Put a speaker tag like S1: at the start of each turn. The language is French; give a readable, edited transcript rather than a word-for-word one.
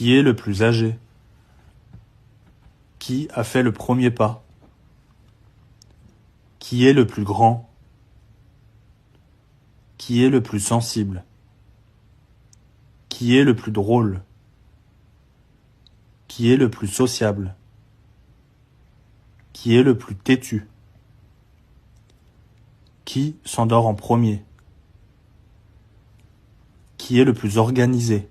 S1: Qui est le plus âgé? Qui a fait le premier pas? Qui est le plus grand? Qui est le plus sensible? Qui est le plus drôle? Qui est le plus sociable? Qui est le plus têtu? Qui s'endort en premier? Qui est le plus organisé?